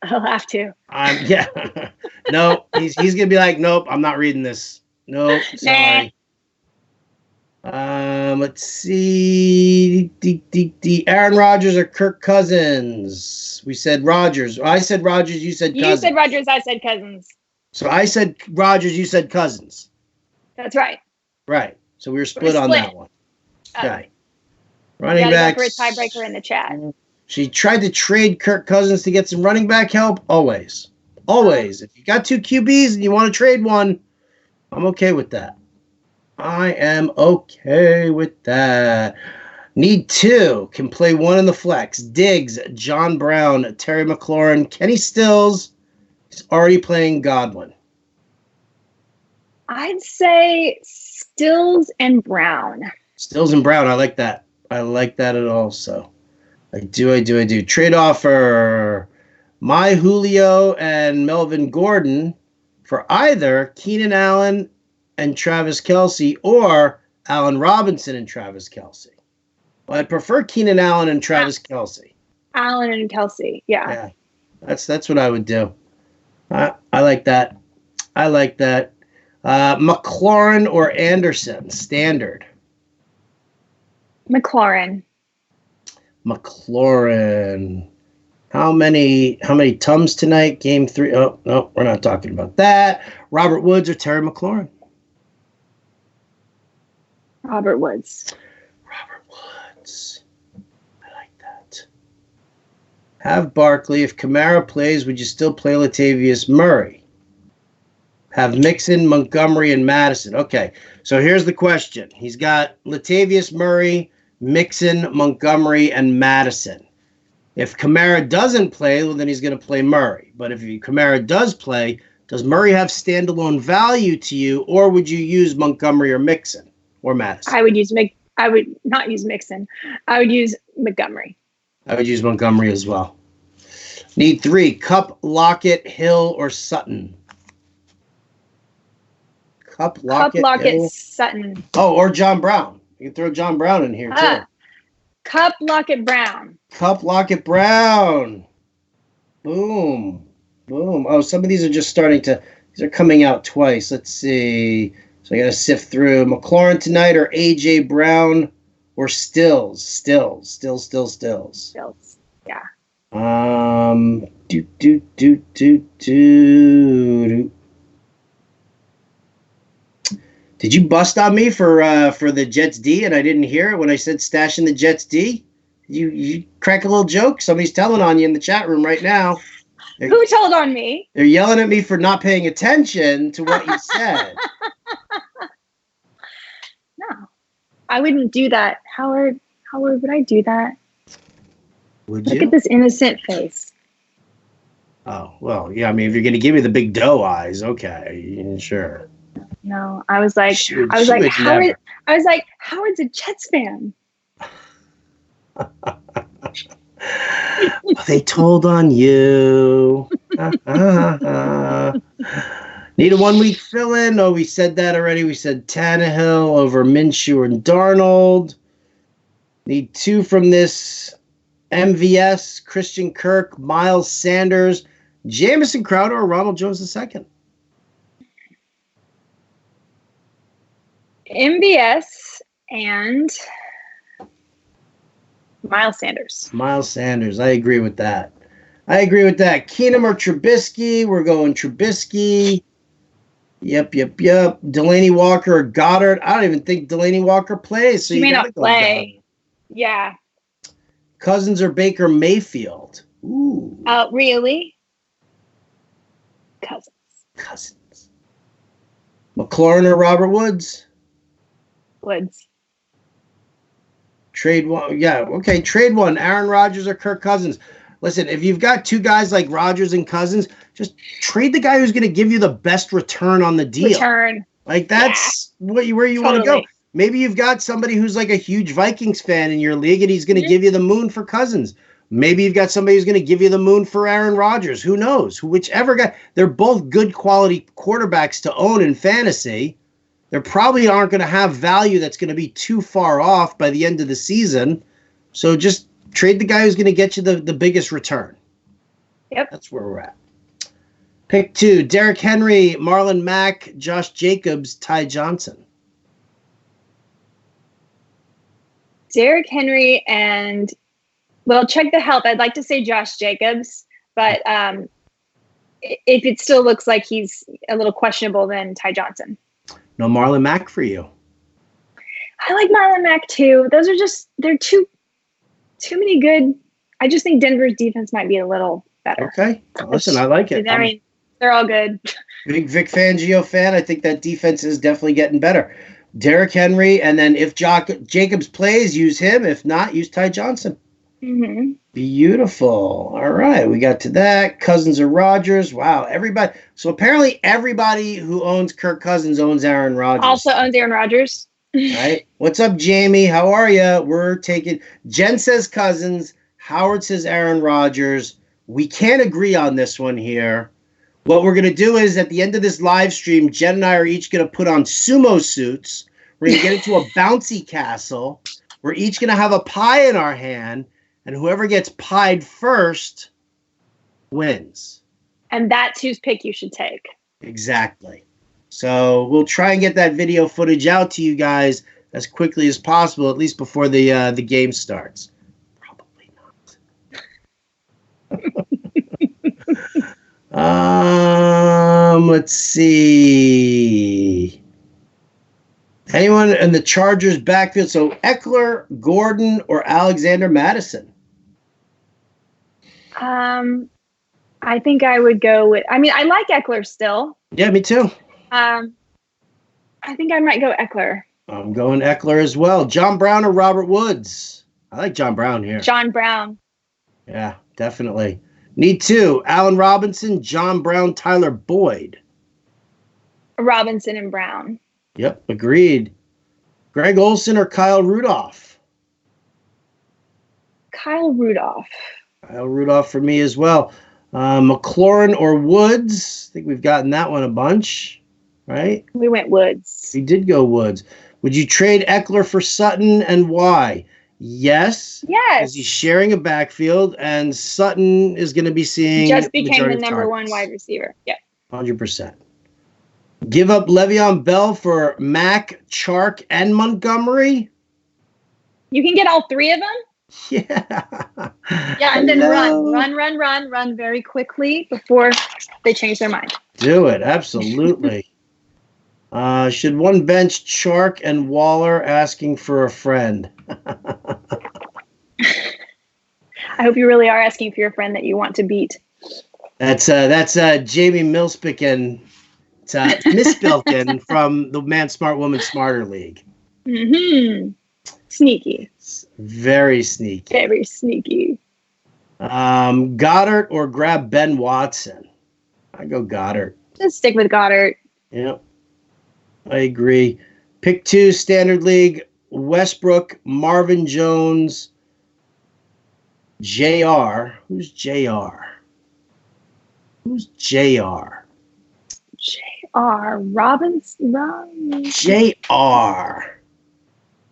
He'll have to. Yeah. No, he's gonna be like, nope, I'm not reading this. Nope, sorry. Let's see. Aaron Rodgers or Kirk Cousins? We said Rodgers. I said Rodgers. You said Cousins. You said Rodgers. I said Cousins. So I said Rodgers. You said Cousins. That's right. Right. So we were split on that one. Okay. Running back for a tiebreaker in the chat. She tried to trade Kirk Cousins to get some running back help. Always. If you got 2 QBs and you want to trade one, I'm okay with that. I am okay with that. Need 2. Can play 1 in the flex. Diggs, John Brown, Terry McLaurin, Kenny Stills. He's already playing Godwin. I'd say Stills and Brown. Stills and Brown. I like that. I like that also. I do. Trade offer. My Julio and Melvin Gordon for either Keenan Allen and Travis Kelce or Allen Robinson and Travis Kelce. Well, I'd prefer Keenan Allen and Travis Kelce. Allen and Kelce, yeah. That's what I would do. I like that. McLaurin or Anderson, standard. McLaurin. How many Tums tonight? Game 3. Oh, no, we're not talking about that. Robert Woods or Terry McLaurin? Robert Woods. I like that. Have Barkley. If Kamara plays, would you still play Latavius Murray? Have Mixon, Montgomery, and Madison. Okay, so here's the question. He's got Latavius Murray, Mixon, Montgomery, and Madison. If Kamara doesn't play, well, then he's going to play Murray. But if Kamara does play, does Murray have standalone value to you, or would you use Montgomery or Mixon or Madison? I would not use Mixon. I would use Montgomery. I would use Montgomery as well. Need 3. Cup, Lockett, Hill, or Sutton? Cup, Lockett, Sutton. Oh, or John Brown. You can throw John Brown in here, too. Cup, Lockett, Brown. Boom. Oh, some of these are just these are coming out twice. Let's see. So I got to sift through. McLaurin tonight or A.J. Brown or Stills? Stills. Yeah. Did you bust on me for the Jets D and I didn't hear it when I said stash in the Jets D? You crack a little joke? Somebody's telling on you in the chat room right now. Who told on me? They're yelling at me for not paying attention to what you said. No, I wouldn't do that. Howard, would I do that? Would you? Look at this innocent face. Oh, well, yeah, I mean, if you're going to give me the big doe eyes, okay, sure. No, I was like, Howard's a Jets fan. They told on you. Need a 1 week fill in? Oh, we said that already. We said Tannehill over Minshew and Darnold. Need 2 from this MVS, Christian Kirk, Miles Sanders, Jamison Crowder, or Ronald Jones II. MVS and Miles Sanders. I agree with that. Keenum or Trubisky? We're going Trubisky. Yep. Delaney Walker or Goddard? I don't even think Delaney Walker plays. So he may not play. Yeah. Cousins or Baker Mayfield? Ooh. Really? Cousins. McLaurin or Robert Woods? Woods. Trade one. Yeah, okay. Trade one. Aaron Rodgers or Kirk Cousins. Listen, if you've got 2 guys like Rodgers and Cousins, just trade the guy who's going to give you the best return on the deal. Like that's where you want to go. Maybe you've got somebody who's like a huge Vikings fan in your league and he's going to give you the moon for Cousins. Maybe you've got somebody who's going to give you the moon for Aaron Rodgers. Who knows? Whichever guy. They're both good quality quarterbacks to own in fantasy. They probably aren't going to have value that's going to be too far off by the end of the season. So just trade the guy who's going to get you the biggest return. Yep. That's where we're at. Pick 2, Derrick Henry, Marlon Mack, Josh Jacobs, Ty Johnson. Derrick Henry and, well, check the health. I'd like to say Josh Jacobs, but if it still looks like he's a little questionable, then Ty Johnson. No Marlon Mack for you. I like Marlon Mack too. Those are just, they're too many good. I just think Denver's defense might be a little better. Okay. Listen, I like it. I mean, they're all good. Big Vic Fangio fan. I think that defense is definitely getting better. Derrick Henry, and then if Jacobs plays, use him. If not, use Ty Johnson. Mm-hmm. Beautiful. All right, we got to that. Cousins or Rodgers. Wow, everybody. So apparently everybody who owns Kirk Cousins owns Aaron Rodgers. Also owns Aaron Rodgers. Right. What's up, Jamie? How are you? We're taking. Jen says Cousins. Howard says Aaron Rodgers. We can't agree on this one here. What we're going to do is at the end of this live stream, Jen and I are each going to put on sumo suits. We're going to get into a bouncy castle. We're each going to have a pie in our hand, and whoever gets pied first wins. And that's whose pick you should take. Exactly. So we'll try and get that video footage out to you guys as quickly as possible, at least before the game starts. Probably not. Let's see. Anyone in the Chargers backfield? So Eckler, Gordon, or Alexander Madison? I think I would go with. I mean, I like Eckler still. Yeah, me too. I think I might go Eckler. I'm going Eckler as well. John Brown or Robert Woods? I like John Brown here. John Brown. Yeah, definitely. Need 2. Allen Robinson, John Brown, Tyler Boyd. Robinson and Brown. Yep, agreed. Greg Olsen or Kyle Rudolph? Kyle Rudolph. Kyle Rudolph for me as well. McLaurin or Woods? I think we've gotten that one a bunch, right? We went Woods. We did go Woods. Would you trade Eckler for Sutton, and why? Yes. Yes. Because he's sharing a backfield, and Sutton is going to be seeing. Just became the number 1 wide receiver. Yeah. 100%. Give up Le'Veon Bell for Mack, Chark, and Montgomery? You can get all 3 of them? Yeah. Yeah, and then run very quickly before they change their mind. Do it. Absolutely. Should one bench Chark and Waller asking for a friend? I hope you really are asking for your friend that you want to beat. That's Jamie Milspiken. It's Mispilkin from the Man Smart Woman Smarter League. Mm-hmm. Sneaky. It's very sneaky. Very sneaky. Goddard or grab Ben Watson? I go Goddard. Just stick with Goddard. Yep. I agree. Pick 2, Standard League. Westbrook, Marvin Jones, JR. Who's JR? Who's JR? JR. Robinson. JR.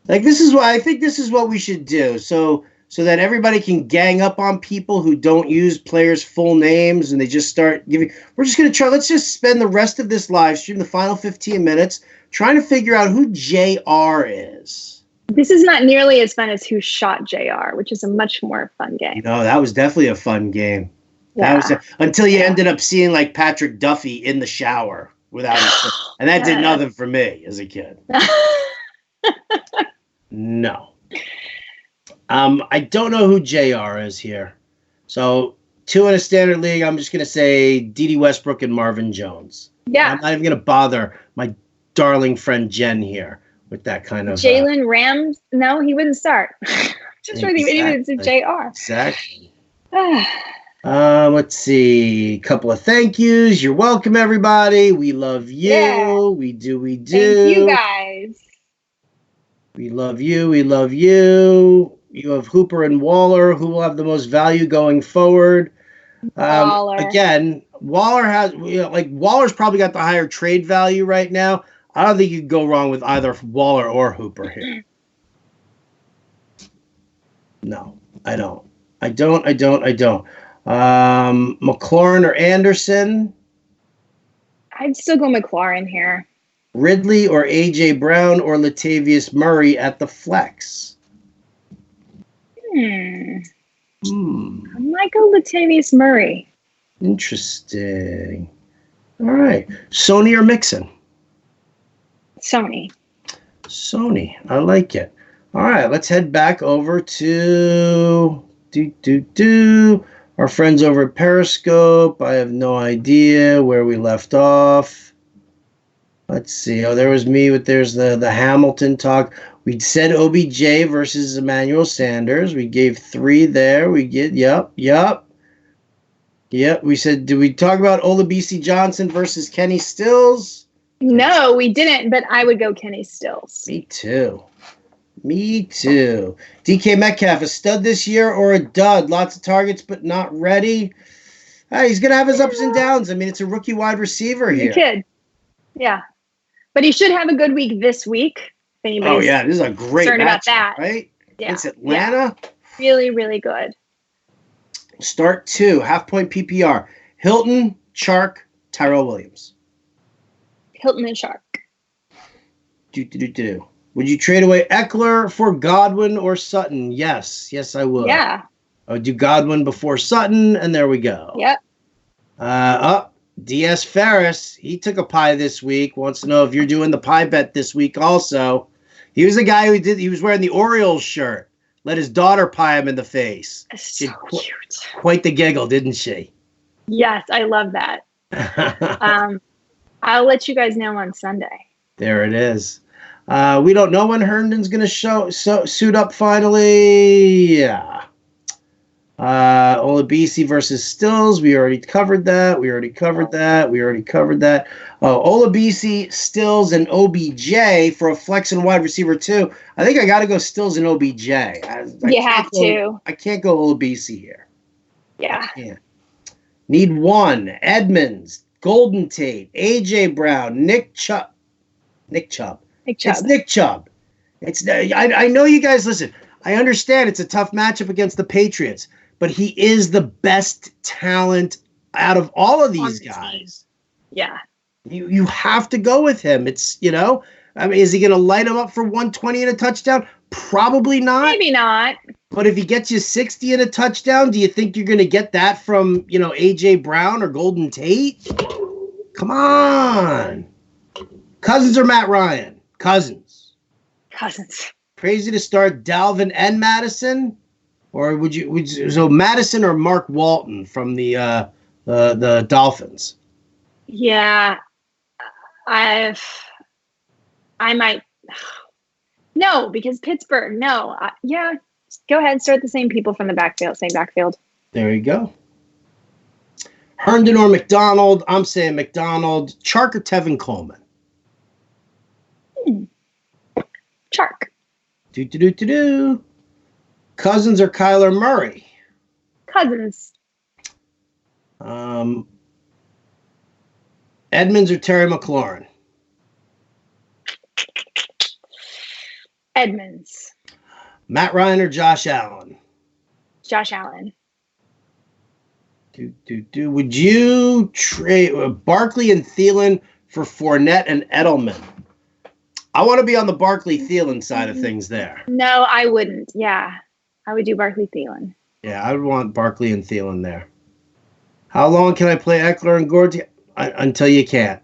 Like, this is what I think this is what we should do. So that everybody can gang up on people who don't use players' full names and they just start giving. We're just going to try. Let's just spend the rest of this live stream, the final 15 minutes, trying to figure out who JR is. This is not nearly as fun as Who Shot JR, which is a much more fun game. No, that was definitely a fun game. Yeah. That was until you ended up seeing like Patrick Duffy in the shower without his, and that did nothing for me as a kid. No. I don't know who JR is here. So 2 in a Standard League, I'm just going to say Dede Westbrook and Marvin Jones. Yeah. I'm not even going to bother my darling friend Jen here with that kind of... Jalen Rams? No, he wouldn't start. Just for the idiots of JR. Exactly. Let's see. A couple of thank yous. You're welcome, everybody. We love you. Yeah. We do. Thank you, guys. We love you. We love you. You have Hooper and Waller, who will have the most value going forward. Waller. Again, Waller has, Waller's probably got the higher trade value right now. I don't think you can go wrong with either Waller or Hooper here. No, I don't. I don't. McLaurin or Anderson? I'd still go McLaurin here. Ridley or A.J. Brown or Latavius Murray at the flex? I might go Latavius Murray. Interesting. All right. Sony or Mixon? Sony. I like it. All right. Let's head back over to our friends over at Periscope. I have no idea where we left off. Let's see. Oh, there's the Hamilton talk. We said OBJ versus Emmanuel Sanders. We gave 3 there. Yep. We said, did we talk about Olabisi Johnson versus Kenny Stills? No, we didn't, but I would go Kenny Stills. Me too. DK Metcalf, a stud this year or a dud? Lots of targets, but not ready. He's going to have his ups and downs. I mean, it's a rookie wide receiver here. Kid. Yeah. But he should have a good week this week. Oh, yeah. This is a great concerned matchup, about that. Right? Yeah. It's Atlanta. Yeah. Really, really good. Start 2, half-point PPR. Hilton, Chark, Tyrell Williams. Hilton and Chark. Would you trade away Eckler for Godwin or Sutton? Yes, I would. Yeah. I would do Godwin before Sutton, and there we go. Yep. DS Ferris, he took a pie this week. Wants to know if you're doing the pie bet this week also. He was the guy he was wearing the Orioles shirt. Let his daughter pie him in the face. So cute. Quite the giggle, didn't she? Yes, I love that. I'll let you guys know on Sunday. There it is. We don't know when Herndon's going to suit up finally. Yeah. Olabisi versus Stills. We already covered that. Olabisi, Stills, and OBJ for a flex and wide receiver too. I think I got to go Stills and OBJ. You have to. I can't go Olabisi here. Yeah. Need one. Edmonds, Golden Tate, AJ Brown, Nick Chubb. It's Nick Chubb. I know you guys listen. I understand it's a tough matchup against the Patriots, but he is the best talent out of all of these guys. Yeah. You have to go with him. It's, I mean, is he going to light him up for 120 and a touchdown? Probably not. Maybe not. But if he gets you 60 and a touchdown, do you think you're going to get that from, AJ Brown or Golden Tate? Come on. Cousins or Matt Ryan? Cousins. Crazy to start Dalvin and Madison, or would you so Madison or Mark Walton from the Dolphins? Yeah, I might. No, because Pittsburgh. No, yeah. Go ahead, start the same people from the backfield. Same backfield. There you go. Herndon or McDonald? I'm saying McDonald. Chark or Tevin Coleman? Chark. Cousins or Kyler Murray? Cousins. Edmonds or Terry McLaurin? Edmonds. Matt Ryan or Josh Allen? Josh Allen. Would you trade Barkley and Thielen for Fournette and Edelman? I want to be on the Barkley Thielen side of things there. No, I wouldn't. Yeah, I would do Barkley Thielen. Yeah, I would want Barkley and Thielen there. How long can I play Eckler and Gordy? Until you can't.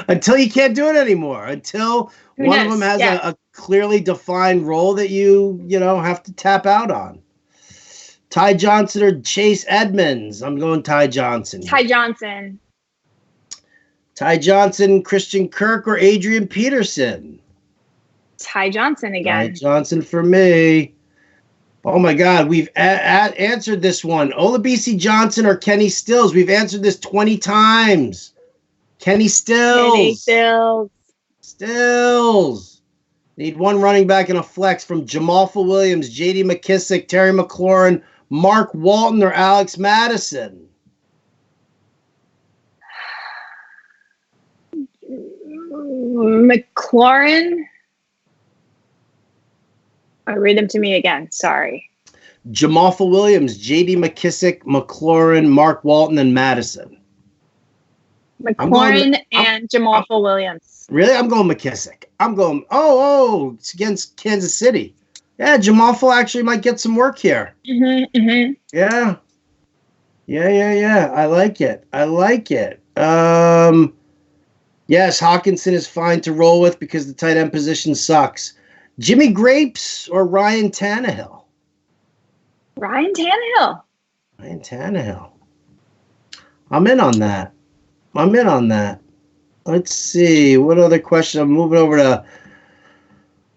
Until you can't do it anymore. Until one of them has a clearly defined role that you have to tap out on. Ty Johnson or Chase Edmonds? I'm going Ty Johnson. Ty Johnson. Ty Johnson, Christian Kirk, or Adrian Peterson? Ty Johnson again. Ty Johnson for me. Oh, my God. We've answered this one. Olabisi Johnson or Kenny Stills? We've answered this 20 times. Kenny Stills. Stills. Need one running back and a flex from Jamalfa Williams, J.D. McKissick, Terry McLaurin, Mark Walton, or Alex Madison? McLaurin. Read them to me again. Sorry. Jamalfa Williams, J.D. McKissick, McLaurin, Mark Walton, and Madison. McLaurin and Jamalfa Williams. Really? I'm going McKissick. I'm going, it's against Kansas City. Yeah, Jamalfa actually might get some work here. Mm-hmm. Yeah. I like it. Yes, Hawkinson is fine to roll with because the tight end position sucks. Jimmy Grapes or Ryan Tannehill? Ryan Tannehill. I'm in on that. Let's see. What other question? I'm moving over to...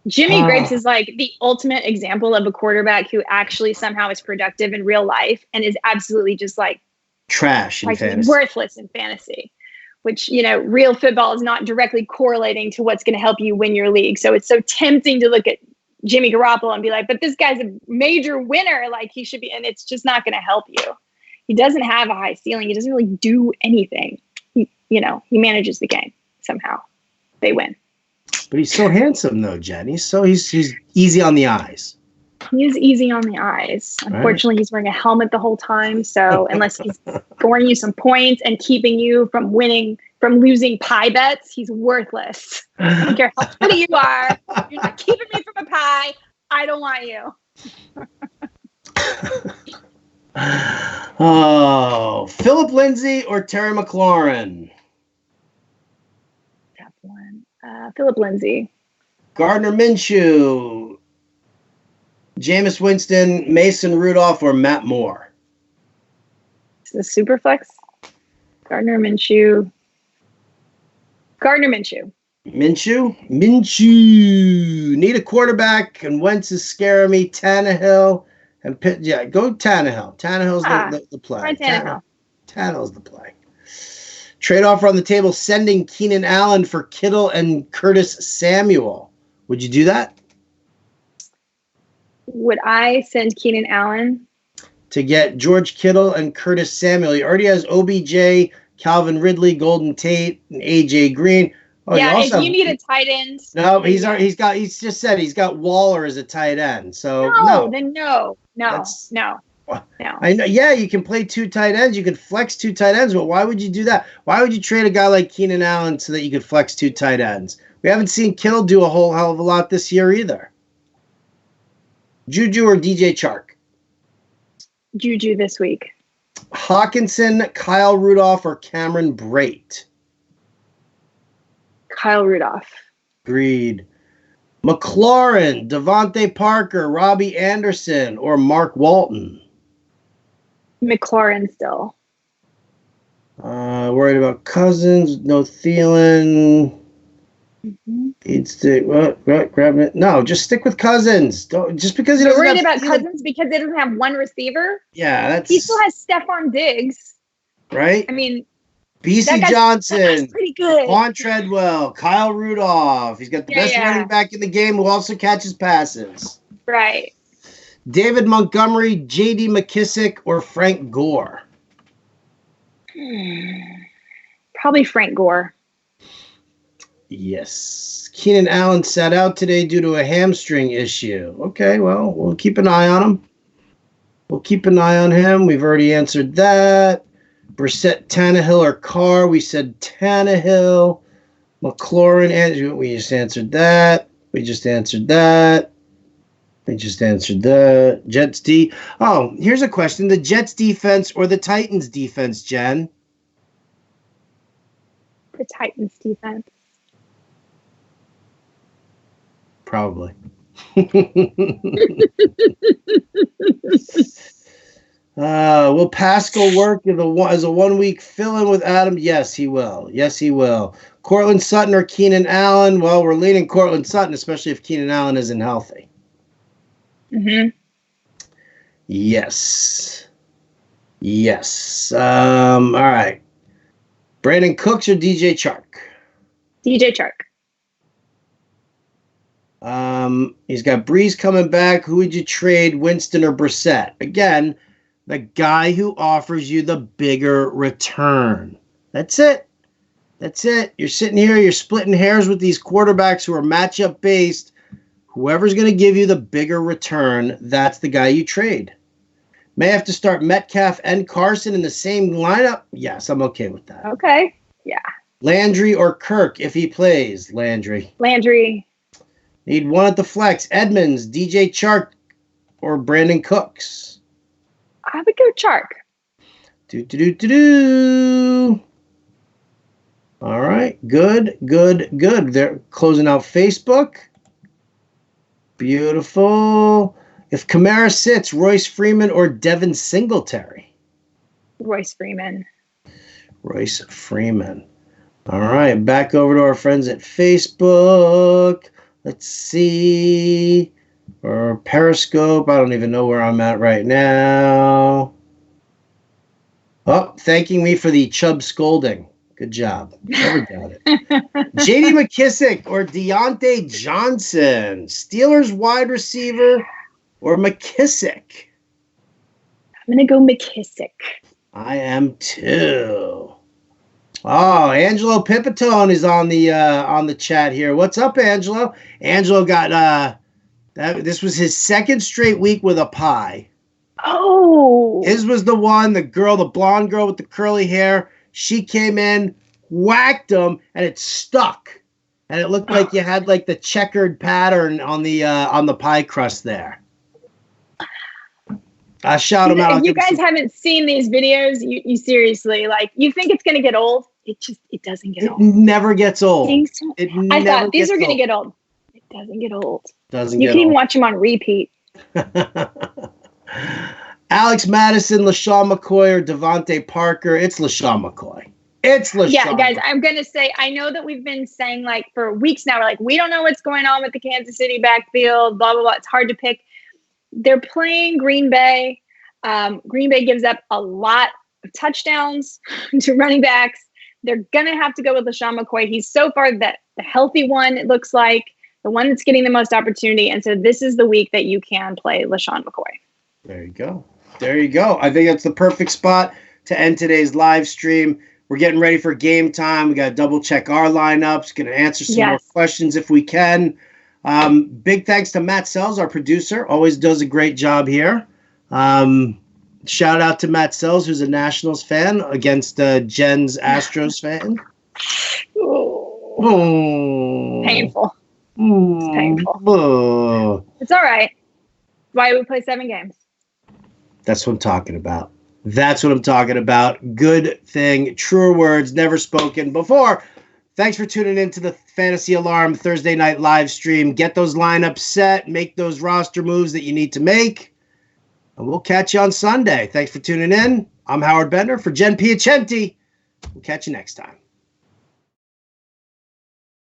Jimmy Grapes is like the ultimate example of a quarterback who actually somehow is productive in real life and is absolutely just like... trash in fantasy. Worthless in fantasy. Which, real football is not directly correlating to what's going to help you win your league. So it's so tempting to look at Jimmy Garoppolo and be like, but this guy's a major winner. Like he should be. And it's just not going to help you. He doesn't have a high ceiling. He doesn't really do anything. He manages the game somehow. They win. But he's so handsome though, Jen. He's easy on the eyes. He is easy on the eyes. Unfortunately, He's wearing a helmet the whole time. So unless he's scoring you some points and keeping you from losing pie bets, he's worthless. I don't care how pretty you are. You're not keeping me from a pie. I don't want you. Philip Lindsay or Terry McLaurin? Tough one. Philip Lindsay. Gardner Minshew, Jameis Winston, Mason Rudolph, or Matt Moore? Is this super flex? Gardner Minshew. Minshew. Need a quarterback, and Wentz is scaring me. Tannehill and Pitt. Yeah, go Tannehill. Tannehill's the play. Right, Tannehill. Tannehill's the play. Trade offer on the table, sending Keenan Allen for Kittle and Curtis Samuel. Would you do that? Would I send Keenan Allen? To get George Kittle and Curtis Samuel. He already has OBJ, Calvin Ridley, Golden Tate, and AJ Green. Oh, if you need a tight end. No, he's just said he's got Waller as a tight end. So no. I know. Yeah, you can play two tight ends. You can flex two tight ends, but why would you do that? Why would you trade a guy like Keenan Allen so that you could flex two tight ends? We haven't seen Kittle do a whole hell of a lot this year either. Juju or DJ Chark? Juju this week. Hawkinson, Kyle Rudolph, or Cameron Brate? Kyle Rudolph. Agreed. McLaurin, Devontae Parker, Robbie Anderson, or Mark Walton? McLaurin still. Worried about Cousins, no Thielen. Grab it. No, just stick with Cousins. Just because he doesn't. Worried about Cousins because they doesn't have one receiver. Yeah, he still has Stephon Diggs. Right. I mean, BC Johnson, pretty good. Juan Treadwell, Kyle Rudolph. He's got the best running back in the game who also catches passes. Right. David Montgomery, J.D. McKissick, or Frank Gore? Probably Frank Gore. Yes. Keenan Allen sat out today due to a hamstring issue. Okay, well, we'll keep an eye on him. We've already answered that. Brissett, Tannehill, or Carr? We said Tannehill. McLaurin, Andrew. We just answered that. Jets D. Oh, here's a question. The Jets defense or the Titans defense, Jen? The Titans defense. Probably. Will Pascal work as a 1 week fill-in with Adam? Yes, he will. Cortland Sutton or Keenan Allen? Well, we're leaning Cortland Sutton, especially if Keenan Allen isn't healthy. Yes. All right. Brandon Cooks or DJ Chark? DJ Chark. He's got Breeze coming back. Who would you trade, Winston or Brissett? Again, the guy who offers you the bigger return. That's it. That's it. You're sitting here, you're splitting hairs with these quarterbacks who are matchup based. Whoever's going to give you the bigger return, that's the guy you trade. May have to start Metcalf and Carson in the same lineup. Yes, I'm okay with that. Okay. Yeah. Landry or Kirk if he plays. Landry. Need one at the flex. Edmonds, DJ Chark, or Brandon Cooks. I would go Chark. All right. Good. They're closing out Facebook. Beautiful. If Kamara sits, Royce Freeman or Devin Singletary? Royce Freeman. All right. Back over to our friends at Facebook. Let's see. Or Periscope. I don't even know where I'm at right now. Oh, thanking me for the Chubb scolding. Good job. Never got it. J.D. McKissick or Deontay Johnson? Steelers wide receiver or McKissick? I'm going to go McKissick. I am too. Oh, Angelo Pipitone is on the chat here. What's up, Angelo? Angelo got this was his second straight week with a pie. Oh. His was the one, the blonde girl with the curly hair. She came in, whacked him, and it stuck. And it looked like you had like the checkered pattern on the pie crust there. I shout him out. If you guys haven't seen these videos, you seriously, like, you think it's going to get old. It doesn't get old. It never gets old. I thought these are going to get old. It doesn't get old. You can even watch them on repeat. Alex Madison, LaShawn McCoy, or Devontae Parker. It's LaShawn McCoy. Yeah, guys, I'm going to say, I know that we've been saying like for weeks now, we're like, we don't know what's going on with the Kansas City backfield, blah, blah, blah. It's hard to pick. They're playing Green Bay. Green Bay gives up a lot of touchdowns to running backs. They're going to have to go with LaShawn McCoy. He's so far the healthy one, it looks like, the one that's getting the most opportunity. And so this is the week that you can play LaShawn McCoy. There you go. I think that's the perfect spot to end today's live stream. We're getting ready for game time. We got to double check our lineups, going to answer some more questions if we can. Big thanks to Matt Sells, our producer. Always does a great job here. Shout out to Matt Sells, who's a Nationals fan against Jen's Astros fan. Painful. It's painful. It's all right. Why we play 7 games. That's what I'm talking about. Good thing. Truer words never spoken before. Thanks for tuning in to the Fantasy Alarm Thursday night live stream. Get those lineups set. Make those roster moves that you need to make. And we'll catch you on Sunday. Thanks for tuning in. I'm Howard Bender for Jen Piacenti. We'll catch you next time.